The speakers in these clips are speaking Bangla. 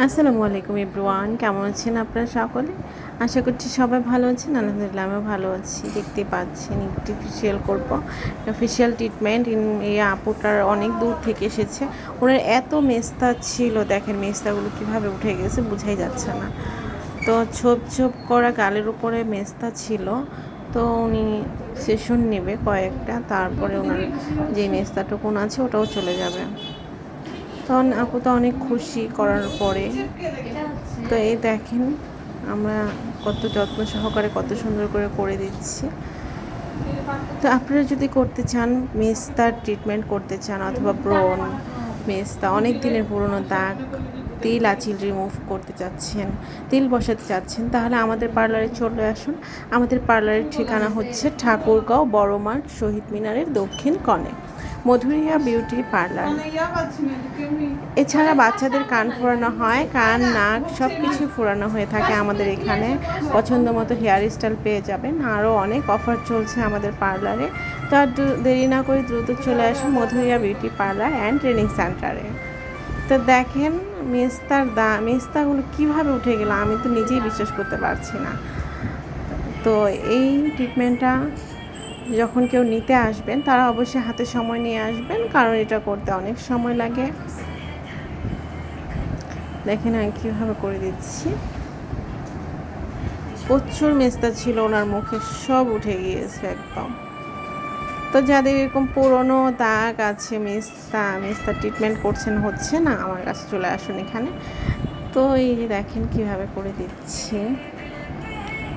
আসসালামু আলাইকুম এভরিওয়ান, কেমন আছেন আপনারা সকলে? আশা করছি সবাই ভালো আছেন। আলহামদুলিল্লাহ আমিও ভালো আছি। দেখতে পাচ্ছেন একটি ফেসিয়াল করব, ফেসিয়াল ট্রিটমেন্ট। এই আপুটার অনেক দূর থেকে এসেছে। ওনার এত মেস্তা ছিল, দেখেন মেস্তাগুলো কীভাবে উঠে গেছে বোঝাই যাচ্ছে না। তো ছোপ ছোপ করা গালের উপরে মেস্তা ছিল। তো উনি সেশন নেবে কয়েকটা, তারপরে ওনার যে মেস্তাটুকুন আছে ওটাও চলে যাবে। তখন আপু তো অনেক খুশি করার পরে। তো এই দেখেন আমরা কত যত্ন সহকারে কত সুন্দর করে দিচ্ছি। তো আপনারা যদি করতে চান, মেস্তার ট্রিটমেন্ট করতে চান, অথবা ব্রণ, মেস্তা, অনেক দিনের পুরনো দাগ, তিল আঁচিল রিমুভ করতে চাচ্ছেন, তিল বসাতে চাচ্ছেন, তাহলে আমাদের পার্লারে চলে আসুন। আমাদের পার্লারের ঠিকানা হচ্ছে ঠাকুরগাঁও বড় মাঠ, শহীদ মিনারের দক্ষিণ কোণে, মধুরিয়া বিউটি পার্লার। এছাড়া বাচ্চাদের কান ফোরানো হয়, কান নাক সব কিছু ফোরানো হয়ে থাকে আমাদের এখানে। পছন্দ মতো হেয়ার স্টাইল পেয়ে যাবেন। আরও অনেক অফার চলছে আমাদের পার্লারে। তো আর দেরি না করে দ্রুত চলে আসুন মধুরিয়া বিউটি পার্লার অ্যান্ড ট্রেনিং সেন্টারে। তো দেখেন মেস্তাগুলো কীভাবে উঠে গেল, আমি তো নিজেই বিশ্বাস করতে পারছি না। তো এই ট্রিটমেন্টটা যখন কেউ নিতে আসবেন তারা অবশ্যই হাতে সময় নিয়ে আসবেন, কারণ এটা করতে অনেক সময় লাগে। দেখেন আমি কীভাবে করে দিচ্ছি। প্রচুর মেস্তা ছিল ওনার মুখে, সব উঠে গিয়েছে একদম। তো যাদের এরকম পুরনো দাগ আছে, মেস্তা ট্রিটমেন্ট করছেন হচ্ছে না, আমার কাছে চলে আসুন এখানে। তো এই যে দেখেন কীভাবে করে দিচ্ছি।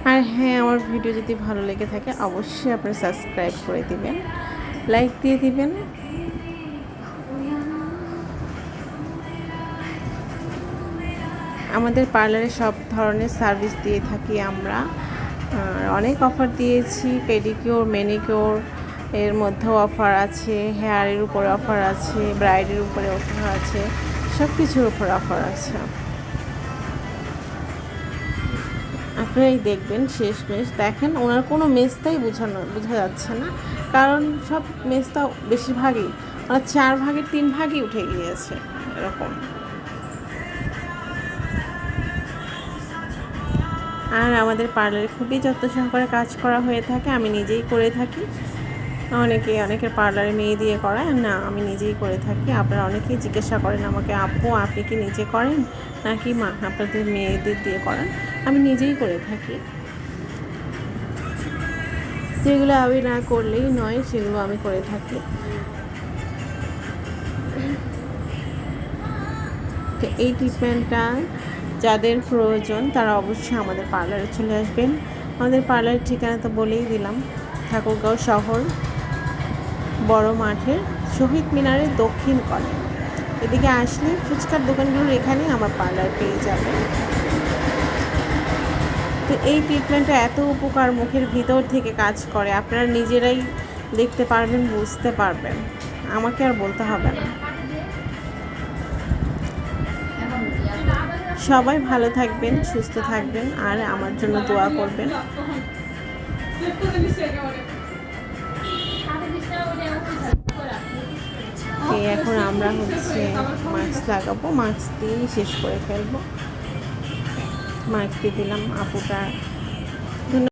আর হ্যাঁ, আমার ভিডিও যদি ভালো লেগে থাকে অবশ্যই আপনারা সাবস্ক্রাইব করে দিবেন, লাইক দিয়ে দিবেন। আমাদের পার্লারে সব ধরনের সার্ভিস দিয়ে থাকি আমরা। অনেক অফার দিয়েছি, পেডিকিওর, ম্যানিকিওর এর মধ্যেও অফার আছে, হেয়ারের উপরে অফার আছে, ব্রাইডের উপরে অফার আছে, সব কিছুর উপর অফার আছে। আপনারাই দেখবেন শেষমেশ। দেখেন ওনার কোনো মেস্তাই বোঝা যাচ্ছে না, কারণ সব মেস্তা বেশিরভাগই ওনার 4 ভাগের 3 ভাগই উঠে গিয়েছে এরকম। আর আমাদের পার্লারে খুবই যত্ন সহকারে কাজ করা হয়ে থাকে, আমি নিজেই করে থাকি। অনেকের পার্লারে মেয়ে দিয়ে করায়, না আমি নিজেই করে থাকি। আপনারা অনেকেই জিজ্ঞাসা করেন আমাকে, আপু আপনি কি নিজে করেন নাকি আপনাদের মেয়েদের দিয়ে করান? আমি নিজেই করে থাকি। যেগুলো আমি না করলেই নয় সেগুলো আমি করে থাকি। তো এই ট্রিটমেন্টটা যাদের প্রয়োজন তারা অবশ্যই আমাদের পার্লারে চলে আসবেন। আমাদের পার্লারের ঠিকানা তো বলেই দিলাম, ঠাকুরগাঁও শহর, বড় মাঠের শহীদ মিনারের দক্ষিণ কোণে। এদিকে আসলে ফুচকার দোকানগুলোর এখানেই আমার পার্লার পেয়ে যাবে। তো এই ট্রিটমেন্টটা এত উপকার, মুখের ভিতর থেকে কাজ করে, আপনারা নিজেরাই দেখতে পারবেন, বুঝতে পারবেন, আমাকে আর বলতে হবে না। সবাই ভালো থাকবেন, সুস্থ থাকবেন, আর আমার জন্য দোয়া করবেন। এখন আমরা মাস্ক লাগাবো, মাস্ক দিয়ে শেষ করে ফেলবো। মাস্ক দিয়ে দিলাম আপুটা